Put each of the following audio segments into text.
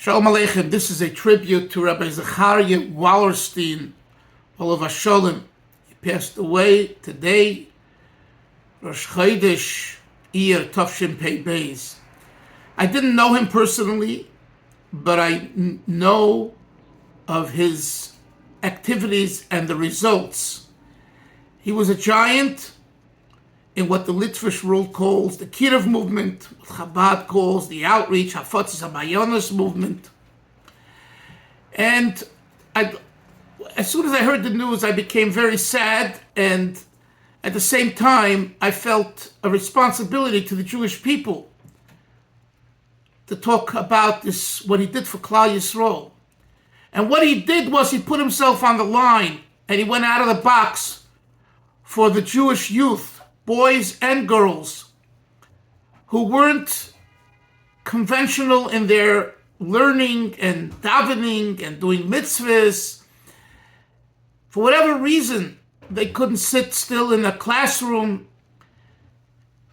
Shalom Aleichem. This is a tribute to Rabbi Zechariah Wallerstein, Olav Shalom. He passed away today, Rosh Chodesh Iyar Tavshin Pei Beis. I didn't know him personally, but I know of his activities and the results. He was a giant in what the Litvish world calls the Kiruv movement, what Chabad calls the outreach, Hafatzas HaMayonos movement. And as soon as I heard the news, I became very sad, and at the same time, I felt a responsibility to the Jewish people to talk about this, what he did for Klal Yisrael. And what he did was he put himself on the line, and he went out of the box for the Jewish youth, boys and girls, who weren't conventional in their learning and davening and doing mitzvahs. For whatever reason, they couldn't sit still in a classroom,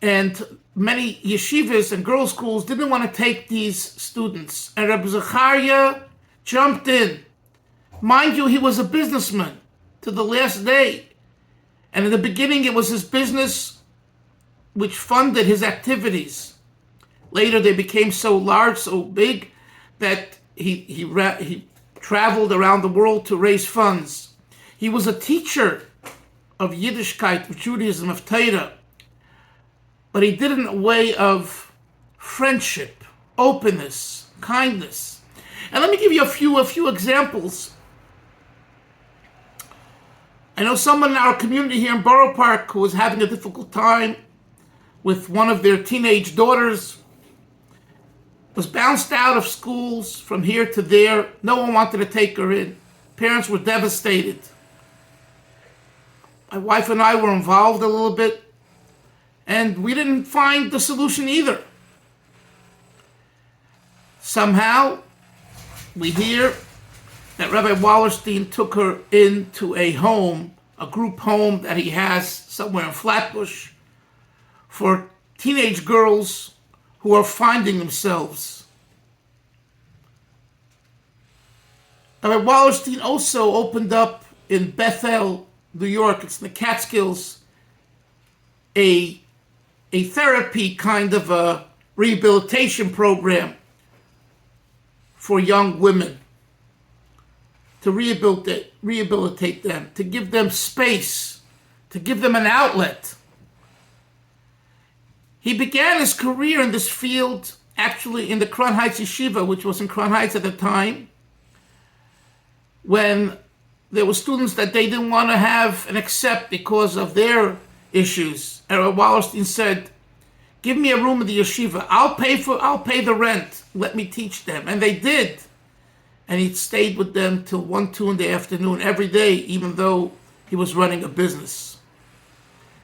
and many yeshivas and girls' schools didn't want to take these students. And Rabbi Zechariah jumped in. Mind you, he was a businessman to the last day. And in the beginning, it was his business which funded his activities. Later, they became so large, so big, that he traveled around the world to raise funds. He was a teacher of Yiddishkeit, of Judaism, of Torah, but he did it in a way of friendship, openness, kindness. And let me give you a few examples. I know someone in our community here in Borough Park who was having a difficult time with one of their teenage daughters, was bounced out of schools from here to there. No one wanted to take her in. Parents were devastated. My wife and I were involved a little bit, and we didn't find the solution either. Somehow, we hear that Rabbi Wallerstein took her into a home, a group home that he has somewhere in Flatbush for teenage girls who are finding themselves. Rabbi Wallerstein also opened up in Bethel, New York, it's in the Catskills, a therapy kind of a rehabilitation program for young women, to rehabilitate them, to give them space, to give them an outlet. He began his career in this field actually in the Crown Heights Yeshiva, which was in Crown Heights at the time, when there were students that they didn't want to have and accept because of their issues. And Rabbi Wallerstein said, "Give me a room in the yeshiva. I'll pay the rent. Let me teach them." And they did. And he stayed with them till 1, 2 in the afternoon every day, even though he was running a business.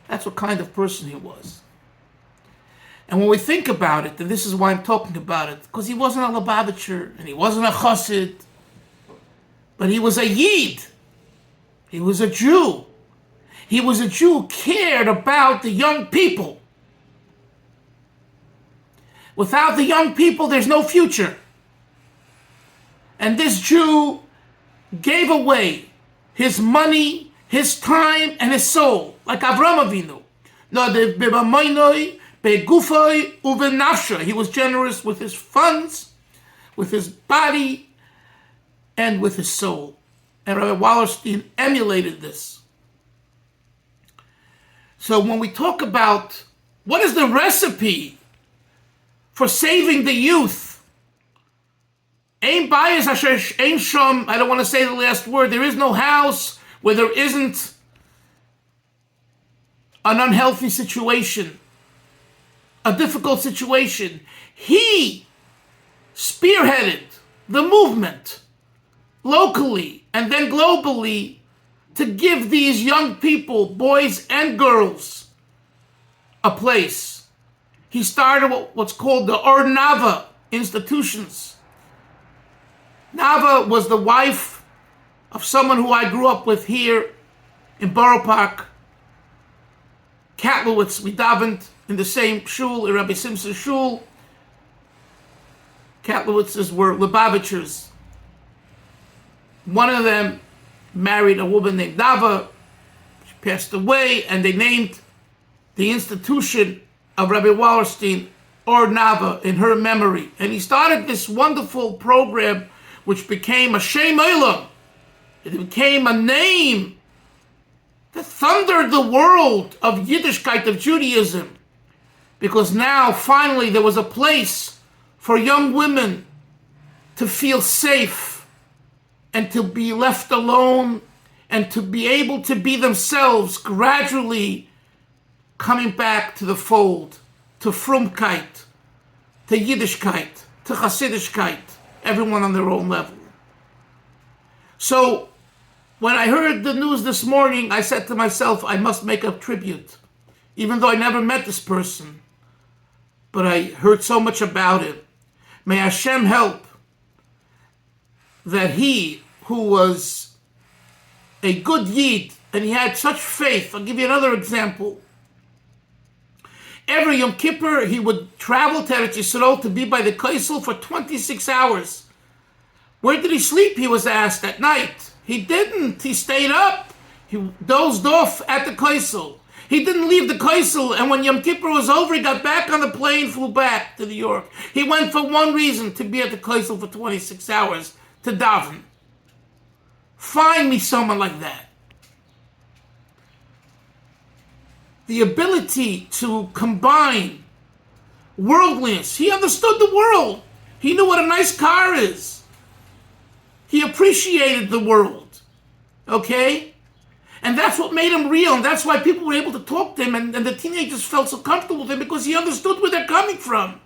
That's what kind of person he was. And when we think about it, and this is why I'm talking about it, because he wasn't a Lubavitcher, and he wasn't a Chassid, but he was a Yid. He was a Jew. He was a Jew who cared about the young people. Without the young people, there's no future. And this Jew gave away his money, his time, and his soul, like Avram Avinu. He was generous with his funds, with his body, and with his soul. And Rabbi Wallerstein emulated this. So when we talk about what is the recipe for saving the youth, I don't want to say the last word. There is no house where there isn't an unhealthy situation, a difficult situation. He spearheaded the movement locally and then globally to give these young people, boys and girls, a place. He started what's called the Ohr Nava institutions. Nava was the wife of someone who I grew up with here in Borough Park, Katlowitz. We davened in the same shul, in Rabbi Simpson's shul. Katlowitzes were Lubavitchers. One of them married a woman named Nava. She passed away, and they named the institution of Rabbi Wallerstein Ohr Nava in her memory. And he started this wonderful program which became a Shem Olam. It became a name that thundered the world of Yiddishkeit, of Judaism. Because now, finally, there was a place for young women to feel safe and to be left alone and to be able to be themselves, gradually coming back to the fold, to Frumkeit, to Yiddishkeit, to Chassidischkeit, everyone on their own level. So, when I heard the news this morning, I said to myself, I must make a tribute, even though I never met this person. But I heard so much about him. May Hashem help that he, who was a good Yid, and he had such faith. I'll give you another example. Every Yom Kippur, he would travel to Eretz Yisrael to be by the Kaisel for 26 hours. Where did he sleep, he was asked, at night? He didn't. He stayed up. He dozed off at the Kaisel. He didn't leave the Kaisel, and when Yom Kippur was over, he got back on the plane, flew back to New York. He went for one reason, to be at the Kaisel for 26 hours, to daven. Find me someone like that. The ability to combine worldliness. He understood the world. He knew what a nice car is. He appreciated the world. Okay? And that's what made him real. And that's why people were able to talk to him. And the teenagers felt so comfortable with him because he understood where they're coming from.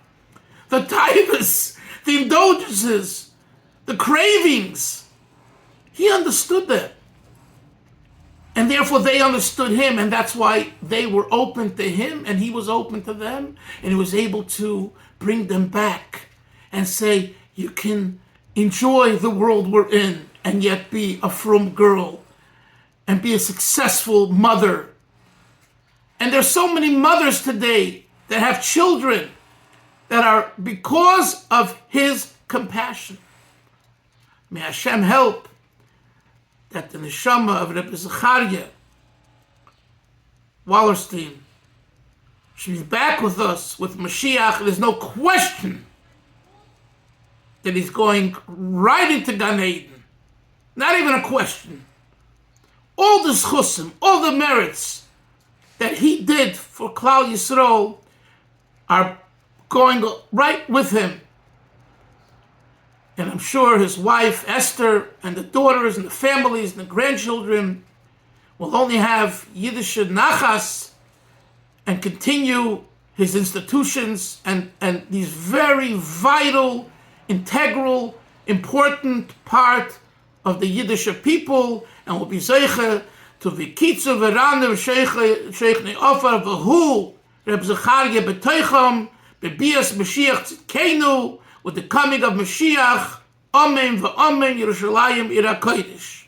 The taivas, the indulgences, the cravings. He understood that. And therefore they understood him. And that's why they were open to him. And he was open to them. And he was able to bring them back and say, you can enjoy the world we're in and yet be a frum girl. And be a successful mother. And there's so many mothers today that have children that are because of his compassion. May Hashem help that the neshama of Rabbi Zechariah Wallerstein should be back with us with Mashiach. There's no question that he's going right into Gan Eden. Not even a question. All the schusim, all the merits that he did for Klal Yisrael are going right with him. And I'm sure his wife, Esther, and the daughters, and the families, and the grandchildren will only have Yiddish nachas and continue his institutions and these very vital, integral, important part of the Yiddish people, and will be zeiche to vikitzu v'ranev sheichne ofar v'hu Reb Zechariah b'toicham b'bias Mashiach tzidkenu, with the coming of Mashiach. Amen v'amen. Yerushalayim ira kodesh.